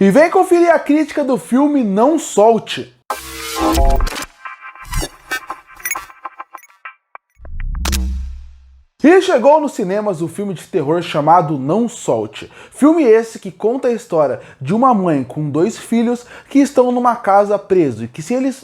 E vem conferir a crítica do filme Não Solte. E chegou nos cinemas o filme de terror chamado Não Solte. Filme esse que conta a história de uma mãe com 2 filhos que estão numa casa presos e que se eles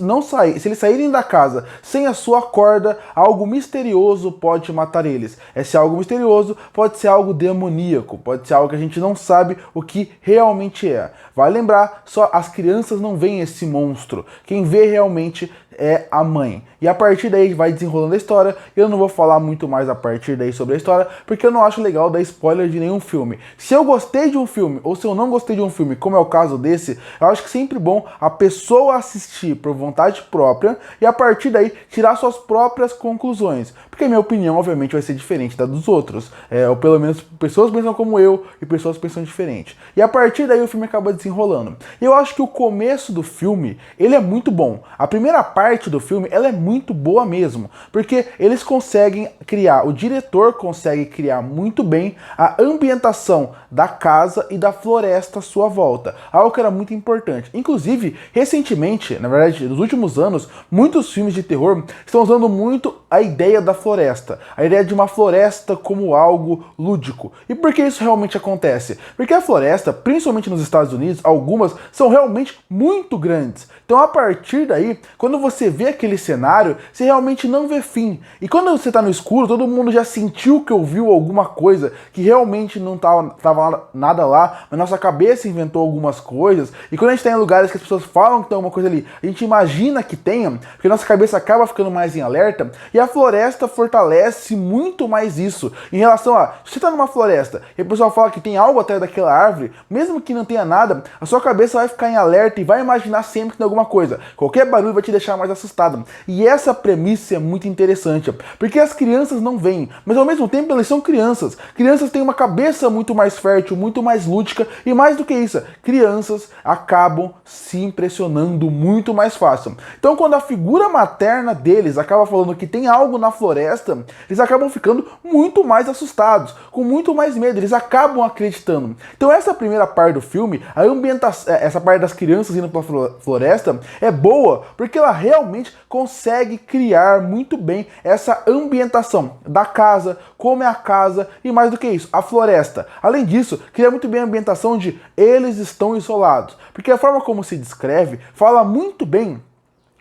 saírem da casa sem a sua corda, algo misterioso pode matar eles. Esse algo misterioso pode ser algo demoníaco, pode ser algo que a gente não sabe o que realmente é. Vai lembrar, só as crianças não veem esse monstro. Quem vê realmente é a mãe. E a partir daí vai desenrolando a história. Eu não vou falar muito mais a partir daí sobre a história, porque eu não acho legal dar spoiler de nenhum filme. Se eu gostei de um filme, ou se eu não gostei de um filme, como é o caso desse, eu acho que sempre bom a pessoa assistir por vontade própria e a partir daí tirar suas próprias conclusões. Porque a minha opinião, obviamente, vai ser diferente da dos outros. Ou pelo menos pessoas pensam como eu e pessoas pensam diferente. E a partir daí o filme acaba desenrolando. E eu acho que o começo do filme, ele é muito bom. A primeira parte do filme, ela é muito boa mesmo, porque eles conseguem criar, o diretor consegue criar muito bem a ambientação da casa e da floresta à sua volta, algo que era muito importante. Inclusive, recentemente, na verdade, nos últimos anos, muitos filmes de terror estão usando muito a ideia da floresta, a ideia de uma floresta como algo lúdico. E por que isso realmente acontece? Porque a floresta, principalmente nos Estados Unidos, algumas são realmente muito grandes. Então, a partir daí, quando você vê aquele cenário, você realmente não vê fim. E quando você está no escuro, todo mundo já sentiu que ouviu alguma coisa que realmente não tava nada lá, mas nossa cabeça inventou algumas coisas. E quando a gente está em lugares que as pessoas falam que tem alguma coisa ali, a gente imagina que tenha, porque nossa cabeça acaba ficando mais em alerta, e a floresta fortalece muito mais isso. Em relação a, se você está numa floresta e a pessoa fala que tem algo atrás daquela árvore, mesmo que não tenha nada, a sua cabeça vai ficar em alerta e vai imaginar sempre que tem alguma coisa. Qualquer barulho vai te deixar mais assustado. E essa premissa é muito interessante, porque as crianças não veem, mas ao mesmo tempo elas são crianças. Crianças têm uma cabeça muito mais fértil, muito mais lúdica, e mais do que isso, crianças acabam se impressionando muito mais fácil. Então, quando a figura materna deles acaba falando que tem algo na floresta, eles acabam ficando muito mais assustados, com muito mais medo, eles acabam acreditando. Então, essa primeira parte do filme, a ambientação, essa parte das crianças indo para a floresta, é boa, porque ela realmente consegue criar muito bem essa ambientação da casa, como é a casa e mais do que isso, a floresta. Além disso, cria muito bem a ambientação de eles estão isolados, porque a forma como se descreve fala muito bem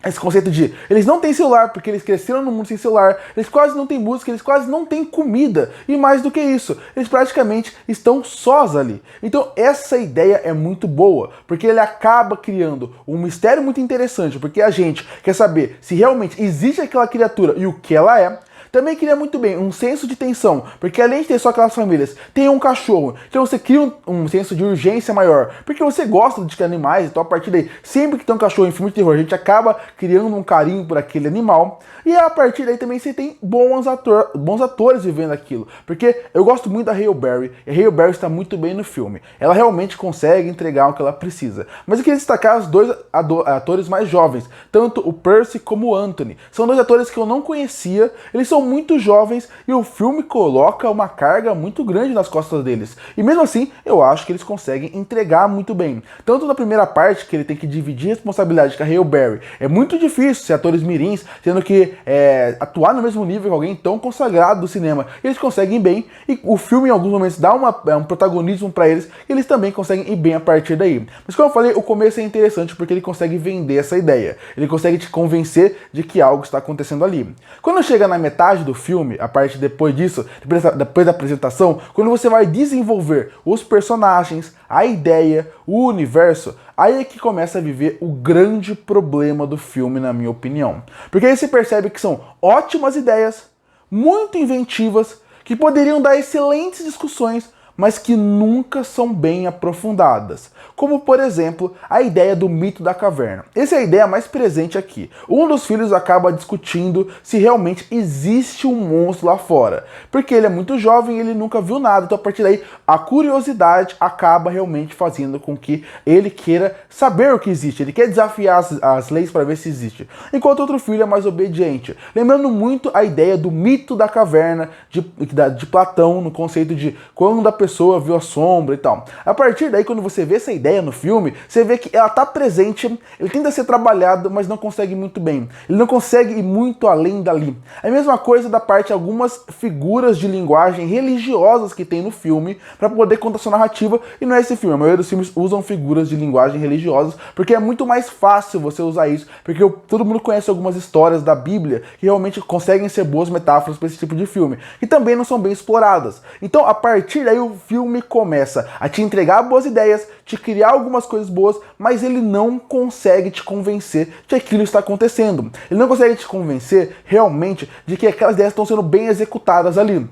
esse conceito de eles não têm celular porque eles cresceram no mundo sem celular, eles quase não têm música, eles quase não têm comida e mais do que isso, eles praticamente estão sós ali. Então essa ideia é muito boa, porque ele acaba criando um mistério muito interessante, porque a gente quer saber se realmente existe aquela criatura e o que ela é. Também cria muito bem um senso de tensão, porque além de ter só aquelas famílias, tem um cachorro, então você cria um senso de urgência maior, porque você gosta de animais, então a partir daí, sempre que tem um cachorro em filme de terror, a gente acaba criando um carinho por aquele animal, e a partir daí também você tem bons atores vivendo aquilo, porque eu gosto muito da Halle Berry, e a Halle Berry está muito bem no filme, ela realmente consegue entregar o que ela precisa, mas eu queria destacar os 2 atores mais jovens, tanto o Percy como o Anthony, são 2 atores que eu não conhecia, eles são muito jovens e o filme coloca uma carga muito grande nas costas deles. E mesmo assim, eu acho que eles conseguem entregar muito bem. Tanto na primeira parte, que ele tem que dividir a responsabilidade com a Halle Berry. É muito difícil ser atores mirins, tendo que atuar no mesmo nível que alguém tão consagrado do cinema. Eles conseguem bem e o filme em alguns momentos dá um protagonismo para eles e eles também conseguem ir bem a partir daí. Mas como eu falei, o começo é interessante porque ele consegue vender essa ideia. Ele consegue te convencer de que algo está acontecendo ali. Quando chega na metade do filme, a parte depois disso, depois da apresentação, quando você vai desenvolver os personagens, a ideia, o universo, aí é que começa a viver o grande problema do filme, na minha opinião. Porque aí você percebe que são ótimas ideias, muito inventivas, que poderiam dar excelentes discussões, mas que nunca são bem aprofundadas. Como, por exemplo, a ideia do mito da caverna. Essa é a ideia mais presente aqui. Um dos filhos acaba discutindo se realmente existe um monstro lá fora. Porque ele é muito jovem e ele nunca viu nada. Então, a partir daí, a curiosidade acaba realmente fazendo com que ele queira saber o que existe. Ele quer desafiar as leis para ver se existe. Enquanto outro filho é mais obediente. Lembrando muito a ideia do mito da caverna de Platão, no conceito de quando a pessoa pessoa viu a sombra e tal. A partir daí, quando você vê essa ideia no filme, você vê que ela tá presente, ele tenta ser trabalhado, mas não consegue muito bem. Ele não consegue ir muito além dali. É a mesma coisa da parte de algumas figuras de linguagem religiosas que tem no filme para poder contar sua narrativa, e não é esse filme. A maioria dos filmes usam figuras de linguagem religiosas porque é muito mais fácil você usar isso, porque todo mundo conhece algumas histórias da Bíblia que realmente conseguem ser boas metáforas para esse tipo de filme, e também não são bem exploradas. Então, a partir daí, o filme começa a te entregar boas ideias, te criar algumas coisas boas, mas ele não consegue te convencer de que aquilo está acontecendo. Ele não consegue te convencer realmente de que aquelas ideias estão sendo bem executadas ali.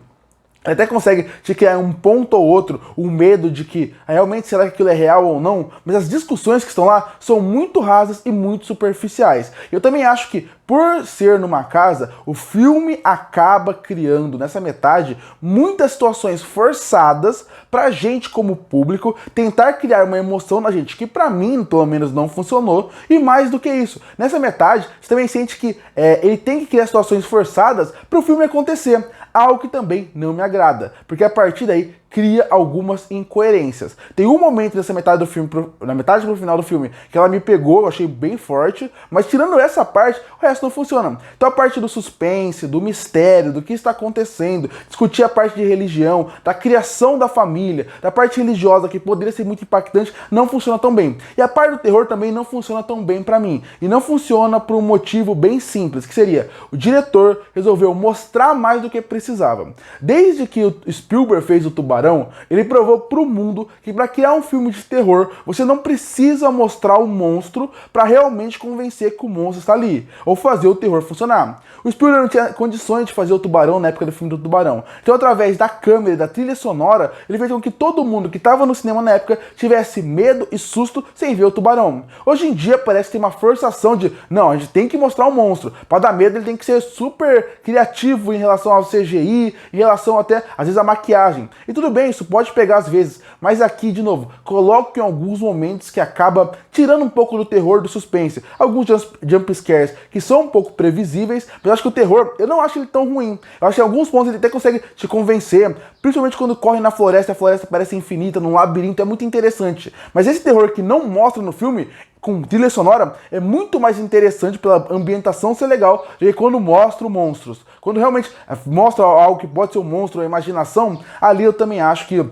Ele até consegue te criar um ponto ou outro, o medo de que realmente será que aquilo é real ou não, mas as discussões que estão lá são muito rasas e muito superficiais. Eu também acho que, por ser numa casa, o filme acaba criando nessa metade muitas situações forçadas pra gente como público tentar criar uma emoção na gente que pra mim, pelo menos, não funcionou, e mais do que isso, nessa metade você também sente que ele tem que criar situações forçadas para o filme acontecer, algo que também não me agrada, porque a partir daí cria algumas incoerências. Tem um momento nessa metade do filme, na metade pro final do filme, que ela me pegou, eu achei bem forte, mas tirando essa parte, o resto não funciona. Então a parte do suspense, do mistério, do que está acontecendo, discutir a parte de religião, da criação da família, da parte religiosa, que poderia ser muito impactante, não funciona tão bem. E a parte do terror também não funciona tão bem pra mim. E não funciona por um motivo bem simples, que seria, o diretor resolveu mostrar mais do que precisava. Desde que o Spielberg fez o Tubarão, ele provou pro mundo que para criar um filme de terror, você não precisa mostrar o monstro para realmente convencer que o monstro está ali, ou fazer o terror funcionar. O Spielberg não tinha condições de fazer o Tubarão na época do filme do Tubarão. Então, através da câmera e da trilha sonora, ele fez com que todo mundo que estava no cinema na época tivesse medo e susto sem ver o Tubarão. Hoje em dia, parece que tem uma forçação de, não, a gente tem que mostrar o monstro. Para dar medo, ele tem que ser super criativo em relação ao CGI, em relação até, às vezes, à maquiagem. E tudo bem, isso pode pegar às vezes, mas aqui, de novo, coloque em alguns momentos que acaba tirando um pouco do terror, do suspense. Alguns jump scares que são um pouco previsíveis, mas eu acho que o terror, eu não acho ele tão ruim. Eu acho que em alguns pontos ele até consegue te convencer, principalmente quando corre na floresta, a floresta parece infinita, num labirinto, é muito interessante. Mas esse terror que não mostra no filme, com trilha sonora, é muito mais interessante pela ambientação ser legal do que quando mostra monstros. Quando realmente mostra algo que pode ser um monstro, a imaginação, ali eu também acho que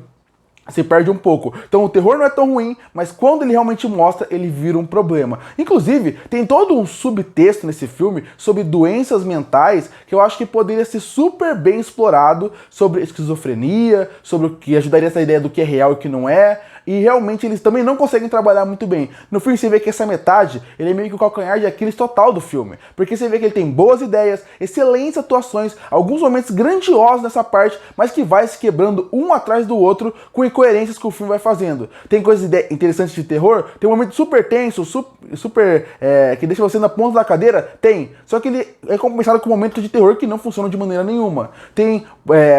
se perde um pouco. Então o terror não é tão ruim, mas quando ele realmente mostra, ele vira um problema. Inclusive, tem todo um subtexto nesse filme sobre doenças mentais que eu acho que poderia ser super bem explorado, sobre esquizofrenia, sobre o que ajudaria essa ideia do que é real e o que não é. E realmente eles também não conseguem trabalhar muito bem. No filme você vê que essa metade, ele é meio que o calcanhar de Aquiles total do filme. Porque você vê que ele tem boas ideias, excelentes atuações, alguns momentos grandiosos nessa parte, mas que vai se quebrando um atrás do outro com incoerências que o filme vai fazendo. Tem coisas interessantes de terror, tem um momento super tenso, super que deixa você na ponta da cadeira, tem. Só que ele é compensado com momentos de terror que não funcionam de maneira nenhuma. Tem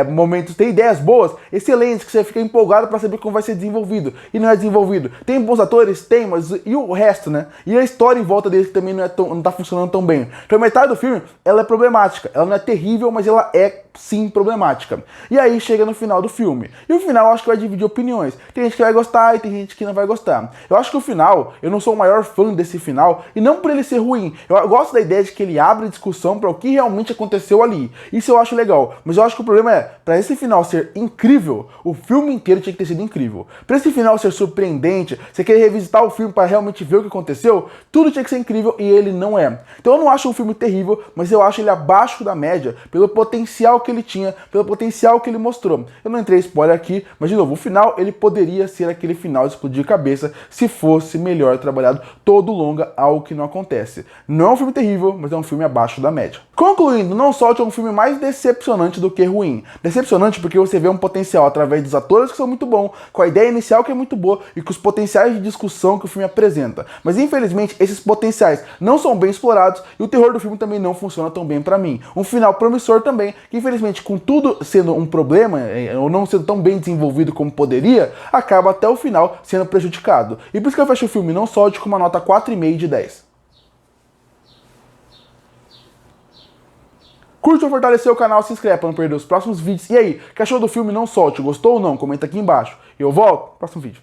momentos, tem ideias boas, excelentes, que você fica empolgado para saber como vai ser desenvolvido. E não é desenvolvido. Tem bons atores? Tem, mas e o resto, né? E a história em volta deles que também não tá funcionando tão bem. Então a metade do filme, ela é problemática. Ela não é terrível, mas ela é sim problemática. E aí chega no final do filme. E o final eu acho que vai dividir opiniões. Tem gente que vai gostar e tem gente que não vai gostar. Eu acho que o final, eu não sou o maior fã desse final, e não por ele ser ruim. Eu gosto da ideia de que ele abre discussão para o que realmente aconteceu ali. Isso eu acho legal. Mas eu acho que o problema é, para esse final ser incrível, o filme inteiro tinha que ter sido incrível. Para esse final ser surpreendente, você querer revisitar o filme para realmente ver o que aconteceu, tudo tinha que ser incrível e ele não é. Então eu não acho um filme terrível, mas eu acho ele abaixo da média pelo potencial que ele tinha, pelo potencial que ele mostrou. Eu não entrei em spoiler aqui, mas de novo, o final ele poderia ser aquele final de explodir cabeça se fosse melhor trabalhado todo o longa, algo que não acontece. Não é um filme terrível, mas é um filme abaixo da média. Concluindo, Não Solte é um filme mais decepcionante do que ruim. Decepcionante porque você vê um potencial através dos atores que são muito bons, com a ideia inicial que é muito boa e com os potenciais de discussão que o filme apresenta. Mas infelizmente esses potenciais não são bem explorados e o terror do filme também não funciona tão bem pra mim. Um final promissor também, que infelizmente com tudo sendo um problema, ou não sendo tão bem desenvolvido como poderia, acaba até o final sendo prejudicado. E por isso que eu fecho o filme Não Solte com uma nota 4,5 de 10. Curte ou fortalecer o canal, se inscreve para não perder os próximos vídeos. E aí, que achou do filme Não Solte? Gostou ou não? Comenta aqui embaixo. E eu volto no próximo vídeo.